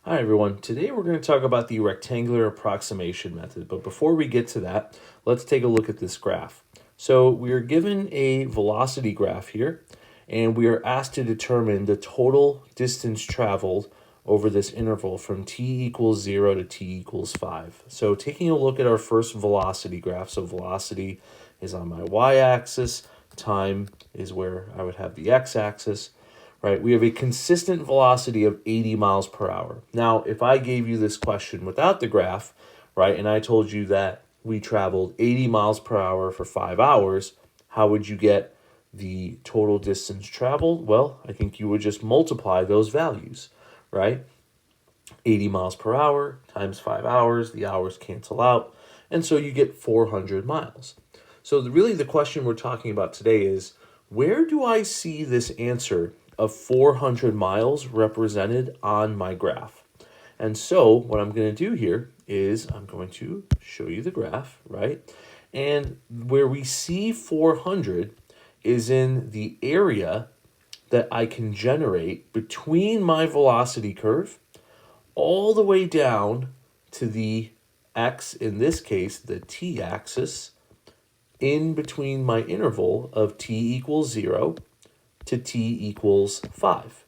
Hi everyone, today we're going to talk about the rectangular approximation method, but before we get to that, let's take a look at this graph. So we are given a velocity graph here, and we are asked to determine the total distance traveled over this interval from t equals 0 to t equals 5. So taking a look at our first velocity graph, so velocity is on my y-axis, time is where I would have the x-axis, right? We have a consistent velocity of 80 miles per hour. Now, if I gave you this question without the graph, right, and I told you that we traveled 80 miles per hour for 5 hours, how would you get the total distance traveled? Well, I think you would just multiply those values, right? 80 miles per hour times 5 hours, the hours cancel out, and so you get 400 miles. So really the question we're talking about today is, where do I see this answer of 400 miles represented on my graph? And so what I'm going to do here is I'm going to show you the graph, right? And where we see 400 is in the area that I can generate between my velocity curve all the way down to the x, in this case, the t-axis, in between my interval of t equals 0 to t equals 5,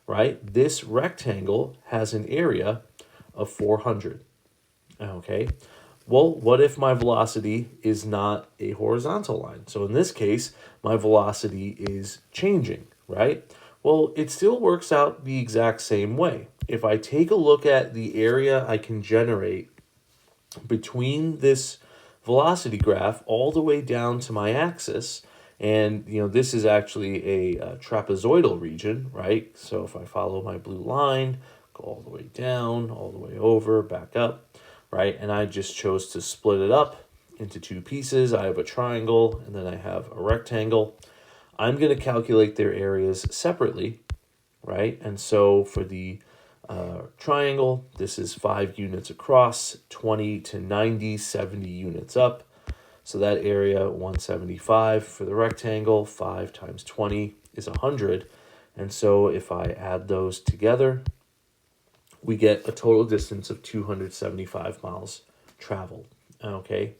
right? This rectangle has an area of 400, okay? Well, what if my velocity is not a horizontal line? So in this case, my velocity is changing, right? Well, it still works out the exact same way. If I take a look at the area I can generate between this velocity graph all the way down to my axis, and this is actually a trapezoidal region, right? So if I follow my blue line, go all the way down, all the way over, back up, right? And I just chose to split it up into two pieces. I have a triangle and then I have a rectangle. I'm going to calculate their areas separately, right? And so for the triangle, this is 5 units across, 20 to 90, 70 units up. So that area 175 for the rectangle, 5 times 20 is 100. And so if I add those together, we get a total distance of 275 miles traveled. Okay.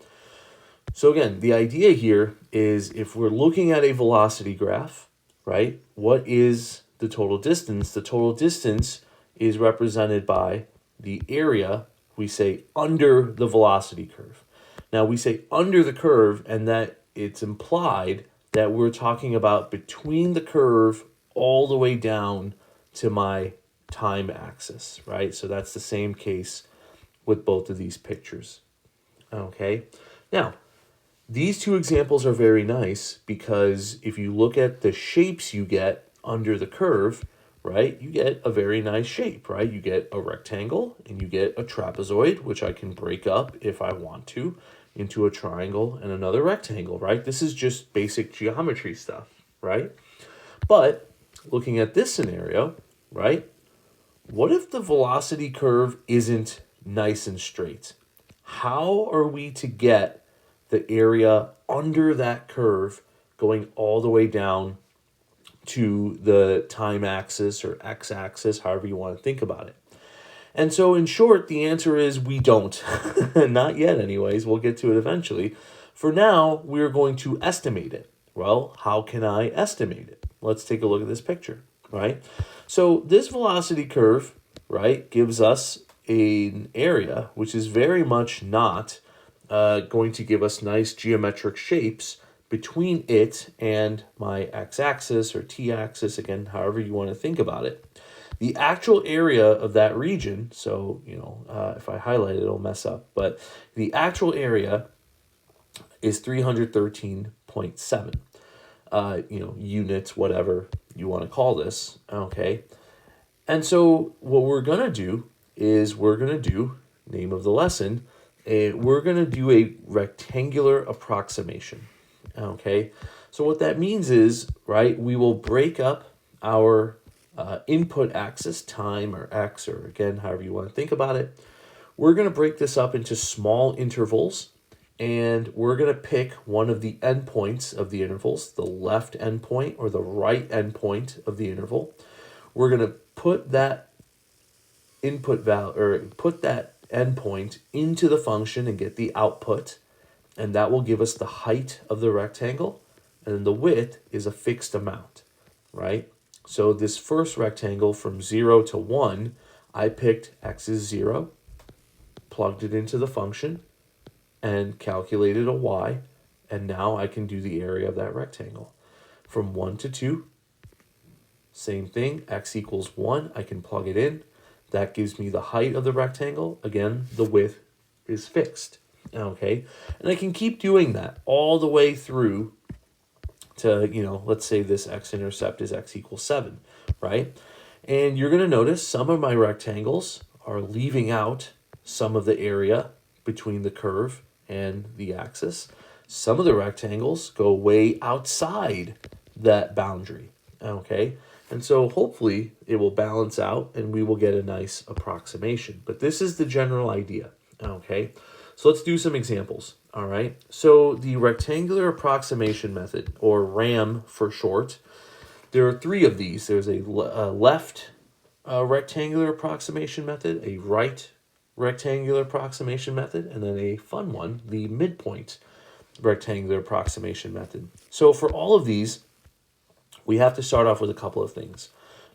So again, the idea here is if we're looking at a velocity graph, right, what is the total distance? The total distance is represented by the area, we say, under the velocity curve. Now, we say under the curve, and that it's implied that we're talking about between the curve all the way down to my time axis, right? So that's the same case with both of these pictures. Okay. Now, these two examples are very nice because if you look at the shapes you get under the curve, right, you get a very nice shape, right? You get a rectangle and you get a trapezoid, which I can break up if I want to into a triangle and another rectangle, right? This is just basic geometry stuff, right? But looking at this scenario, right, what if the velocity curve isn't nice and straight? How are we to get the area under that curve going all the way down to the time axis or x-axis, however you want to think about it? And so in short, the answer is we don't. Not yet anyways, we'll get to it eventually. For now, we're going to estimate it. Well, how can I estimate it? Let's take a look at this picture, right? So this velocity curve, right, gives us an area which is very much not going to give us nice geometric shapes between it and my x-axis or t-axis, again, however you want to think about it. The actual area of that region, so, if I highlight it, it'll mess up, but the actual area is 313.7, units, whatever you want to call this, okay? And so what we're going to do is name of the lesson, we're going to do a rectangular approximation, okay? So what that means is, right, we will break up our input axis, time or x, or again, however you want to think about it. We're going to break this up into small intervals, and we're going to pick one of the endpoints of the intervals, the left endpoint or the right endpoint of the interval. We're going to put that input value, or put that endpoint into the function and get the output, and that will give us the height of the rectangle, and then the width is a fixed amount, right? So this first rectangle from 0 to 1, I picked x is 0, plugged it into the function, and calculated a y, and now I can do the area of that rectangle. From 1 to 2, same thing, x equals 1, I can plug it in. That gives me the height of the rectangle. Again, the width is fixed, okay? And I can keep doing that all the way through to, let's say this x-intercept is x equals 7, right? And you're going to notice some of my rectangles are leaving out some of the area between the curve and the axis. Some of the rectangles go way outside that boundary, okay? And so hopefully it will balance out and we will get a nice approximation. But this is the general idea, okay? So let's do some examples, all right? So the rectangular approximation method, or RAM for short, there are 3 of these. There's a left rectangular approximation method, a right rectangular approximation method, and then a fun one, the midpoint rectangular approximation method. So for all of these, we have to start off with a couple of things.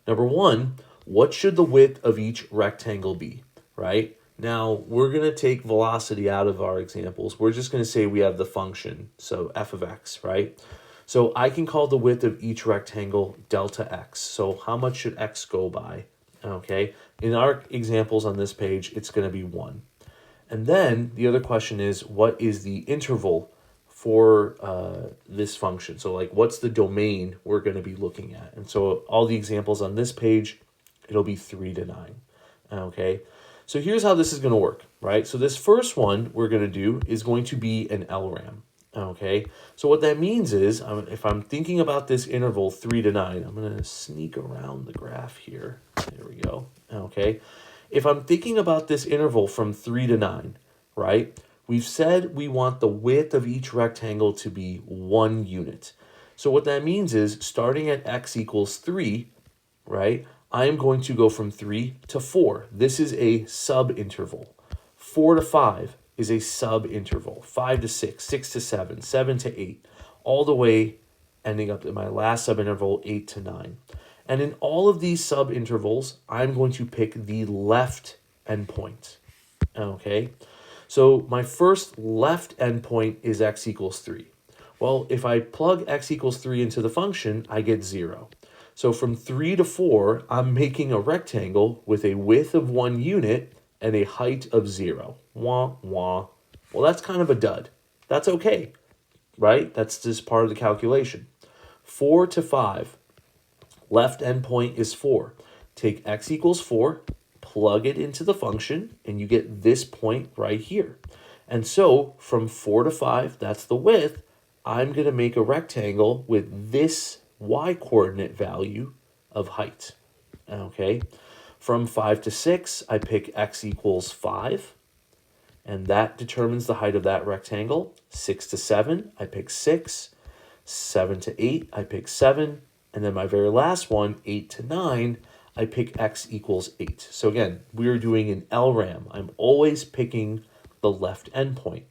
Number one, what should the width of each rectangle be, right? Now, we're going to take velocity out of our examples. We're just going to say we have the function, so f of x, right? So I can call the width of each rectangle delta x. So how much should x go by, okay? In our examples on this page, it's going to be 1. And then the other question is, what is the interval for this function? So like, what's the domain we're going to be looking at? And so all the examples on this page, it'll be 3 to 9, okay? So here's how this is going to work, right? So this first one we're going to do is going to be an LRAM, okay? So what that means is, if I'm thinking about this interval 3 to 9, I'm going to sneak around the graph here. There we go, okay? If I'm thinking about this interval from 3 to 9, right? We've said we want the width of each rectangle to be 1 unit. So what that means is, starting at x equals 3, right? I am going to go from 3 to 4. This is a sub-interval. 4 to 5 is a sub-interval. 5 to 6, 6 to 7, 7 to 8, all the way ending up in my last sub-interval, 8 to 9. And in all of these sub-intervals, I'm going to pick the left endpoint, okay? So my first left endpoint is x equals 3. Well, if I plug x equals 3 into the function, I get 0. So from 3 to 4, I'm making a rectangle with a width of 1 unit and a height of 0. Wah, wah. Well, that's kind of a dud. That's okay, right? That's just part of the calculation. 4 to 5, left endpoint is 4. Take x equals 4, plug it into the function, and you get this point right here. And so from 4 to 5, that's the width, I'm going to make a rectangle with this y-coordinate value of height, okay? From 5 to 6, I pick x equals 5, and that determines the height of that rectangle. 6 to 7, I pick 6. 7 to 8, I pick 7. And then my very last one, 8 to 9, I pick x equals 8. So again, we're doing an LRAM. I'm always picking the left endpoint.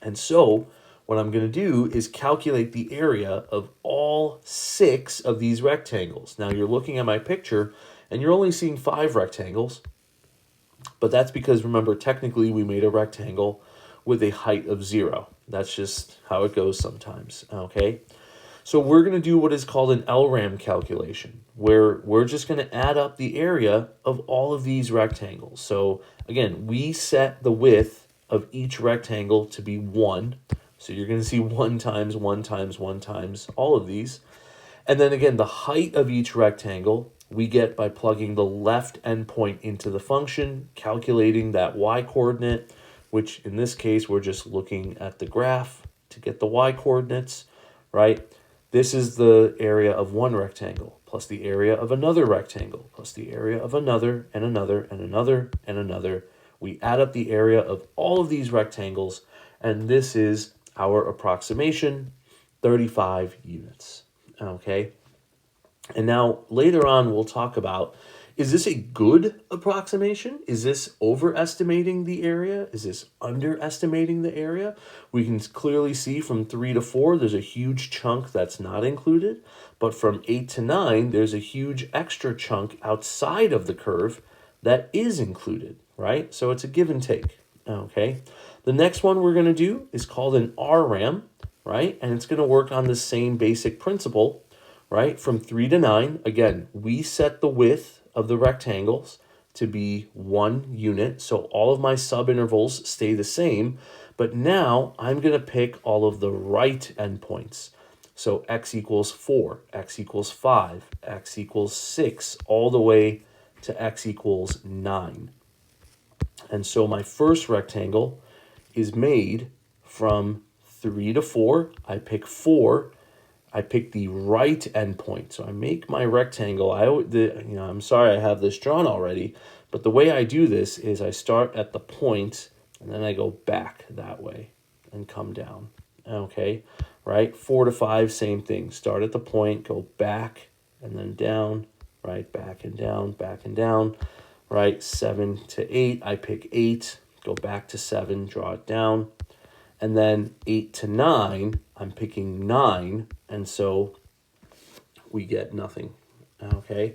And so what I'm going to do is calculate the area of all 6 of these rectangles. Now you're looking at my picture and you're only seeing 5 rectangles, but that's because, remember, technically we made a rectangle with a height of 0. That's just how it goes sometimes, okay? So we're going to do what is called an LRAM calculation, where we're just going to add up the area of all of these rectangles. So again, we set the width of each rectangle to be 1. So you're going to see 1 times 1 times 1 times all of these. And then again, the height of each rectangle we get by plugging the left endpoint into the function, calculating that y-coordinate, which in this case, we're just looking at the graph to get the y-coordinates, right? This is the area of one rectangle, plus the area of another rectangle, plus the area of another, and another, and another, and another. We add up the area of all of these rectangles, and this is our approximation, 35 units, okay? And now later on, we'll talk about Is this a good approximation? Is this overestimating the area? Is this underestimating the area? We can clearly see from 3 to 4, there's a huge chunk that's not included. But from 8 to 9, there's a huge extra chunk outside of the curve that is included, right? So it's a give and take, okay? The next one we're going to do is called an RRAM, right? And it's going to work on the same basic principle, right? From 3 to 9, again, we set the width of the rectangles to be 1 unit. So all of my subintervals stay the same, but now I'm going to pick all of the right endpoints. So x equals 4, x equals 5, x equals 6, all the way to x equals 9. And so my first rectangle is made from 3 to 4. I pick 4. I pick the right endpoint. So I make my rectangle. I'm sorry I have this drawn already, but the way I do this is I start at the point and then I go back that way and come down. Okay, right? 4 to 5, same thing. Start at the point, go back and then down, right? Back and down, right? 7 to 8, I pick 8, go back to 7, draw it down. And then 8 to 9, I'm picking 9, and so we get nothing, okay?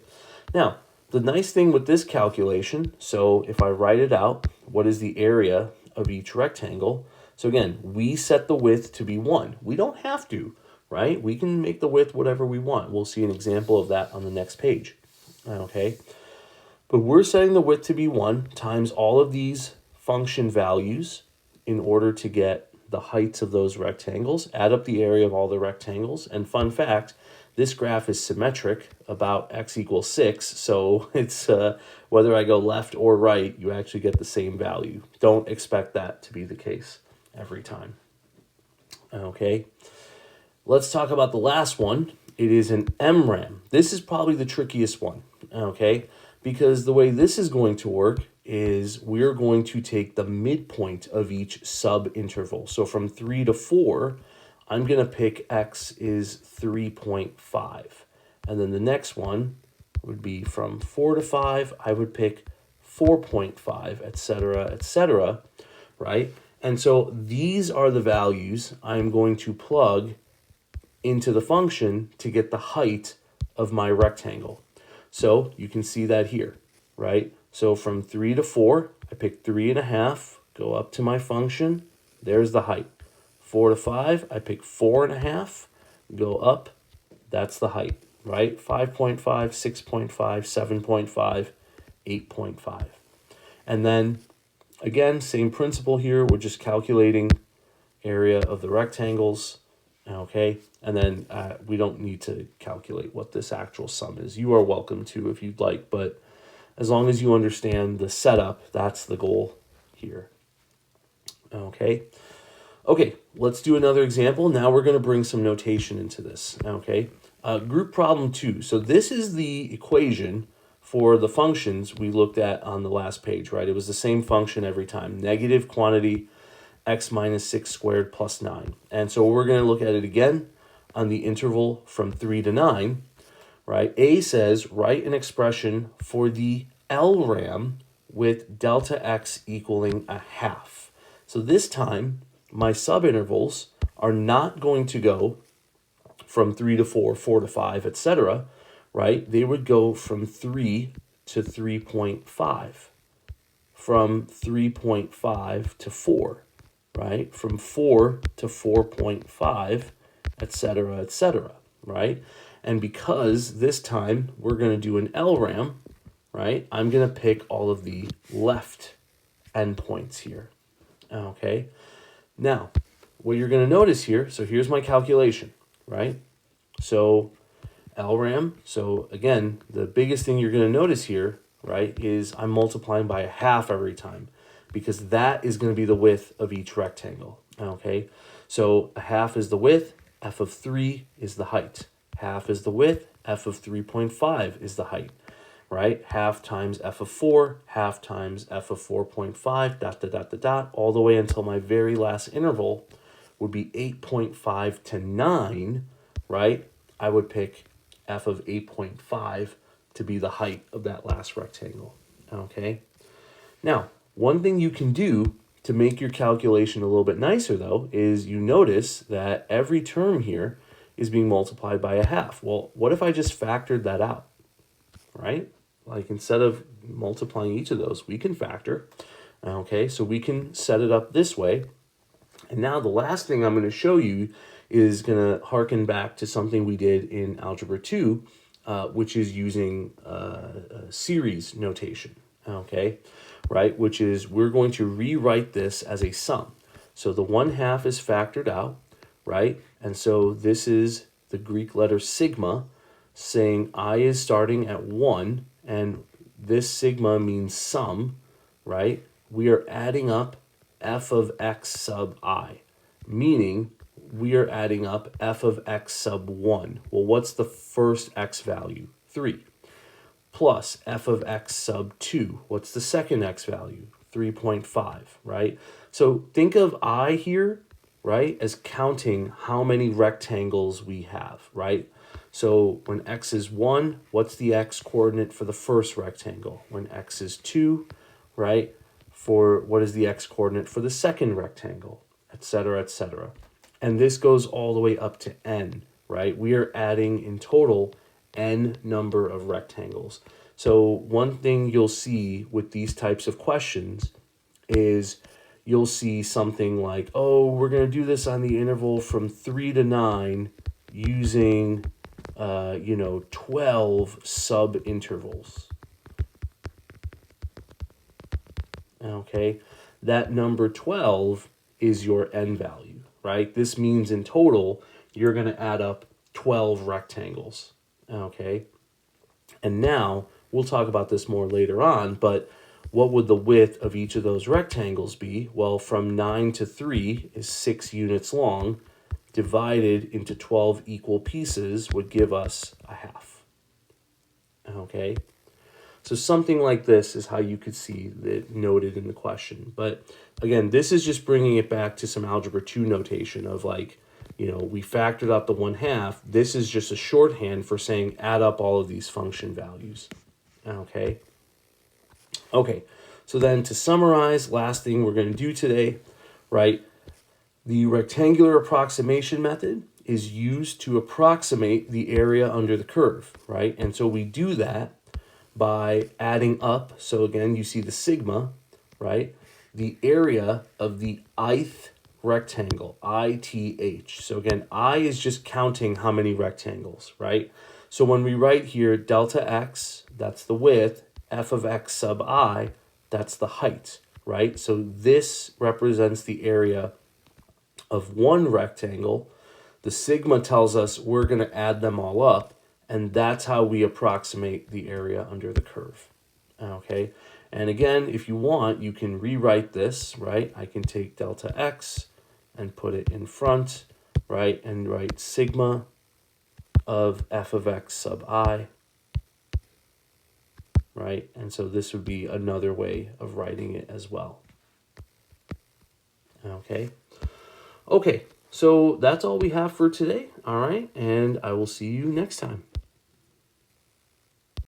Now, the nice thing with this calculation, so if I write it out, what is the area of each rectangle? So again, we set the width to be 1. We don't have to, right? We can make the width whatever we want. We'll see an example of that on the next page, okay? But we're setting the width to be 1 times all of these function values in order to get the heights of those rectangles, add up the area of all the rectangles. And fun fact, this graph is symmetric about x equals 6. So it's whether I go left or right, you actually get the same value. Don't expect that to be the case every time. Okay, let's talk about the last one. It is an MRAM. This is probably the trickiest one, okay? Because the way this is going to work is we're going to take the midpoint of each subinterval. So from 3 to 4, I'm going to pick x is 3.5. And then the next one would be from 4 to 5, I would pick 4.5, etc., right? And so these are the values I'm going to plug into the function to get the height of my rectangle. So you can see that here, right? So from 3 to 4, I pick 3.5, go up to my function, there's the height. 4 to 5, I pick 4.5, go up, that's the height, right? 5.5, 6.5, 7.5, 8.5. And then, again, same principle here, we're just calculating area of the rectangles, okay? And then we don't need to calculate what this actual sum is. You are welcome to if you'd like, but as long as you understand the setup, that's the goal here. Okay. Okay, let's do another example. Now we're going to bring some notation into this. Okay. Group problem 2. So this is the equation for the functions we looked at on the last page, right? It was the same function every time. Negative quantity x minus 6 squared plus 9. And so we're going to look at it again on the interval from 3 to 9. Right? A says write an expression for the LRAM with delta x equaling a half. So this time, my subintervals are not going to go from 3 to 4, 4 to 5, etc., right? They would go from 3 to 3.5, from 3.5 to 4, right? From 4 to 4.5, etc., right? And because this time we're going to do an LRAM, right, I'm going to pick all of the left endpoints here. Okay. Now, what you're going to notice here, so here's my calculation, right? So LRAM, so again, the biggest thing you're going to notice here, right, is I'm multiplying by a half every time because that is going to be the width of each rectangle. Okay. So a half is the width, f of 3 is the height. Half is the width, f of 3.5 is the height, right? Half times f of 4, half times f of 4.5, all the way until my very last interval would be 8.5 to 9, right? I would pick f of 8.5 to be the height of that last rectangle. Okay. Now, one thing you can do to make your calculation a little bit nicer, though, is you notice that every term here is being multiplied by a half. Well, what if I just factored that out, right? Like instead of multiplying each of those, we can factor. Okay, so we can set it up this way. And now the last thing I'm going to show you is going to harken back to something we did in Algebra 2, which is using series notation, okay? Right, which is we're going to rewrite this as a sum. So the 1/2 is factored out, right? And so this is the Greek letter sigma saying I is starting at 1, and this sigma means sum, right? We are adding up f of x sub I, meaning we are adding up f of x sub 1. Well, what's the first x value? 3. Plus f of x sub 2. What's the second x value? 3.5, right? So think of I here, right, as counting how many rectangles we have, right? So when x is 1, what's the x coordinate for the first rectangle? When x is 2, right, for what is the x coordinate for the second rectangle, etc., etc. And this goes all the way up to n, right? We are adding in total n number of rectangles. So one thing you'll see with these types of questions is you'll see something like, oh, we're going to do this on the interval from 3 to 9 using, 12 sub-intervals. Okay, that number 12 is your n value, right? This means in total, you're going to add up 12 rectangles, okay? And now, we'll talk about this more later on, but what would the width of each of those rectangles be? Well, from 9 to 3 is 6 units long, divided into 12 equal pieces would give us a half, okay? So something like this is how you could see it noted in the question. But again, this is just bringing it back to some Algebra 2 notation of like, we factored out the 1/2. This is just a shorthand for saying add up all of these function values. Okay. Okay. So then to summarize, last thing we're going to do today, right? The rectangular approximation method is used to approximate the area under the curve, right? And so we do that by adding up. So again, you see the sigma, right? The area of the ith rectangle, ITH. So again, I is just counting how many rectangles, right? So when we write here delta x, that's the width, f of x sub I, that's the height, right? So this represents the area of one rectangle. The sigma tells us we're going to add them all up, and that's how we approximate the area under the curve, okay? And again, if you want, you can rewrite this, right? I can take delta x and put it in front, right? And write sigma of f of x sub I, right? And so this would be another way of writing it as well, okay? Okay, so that's all we have for today, all right? And I will see you next time.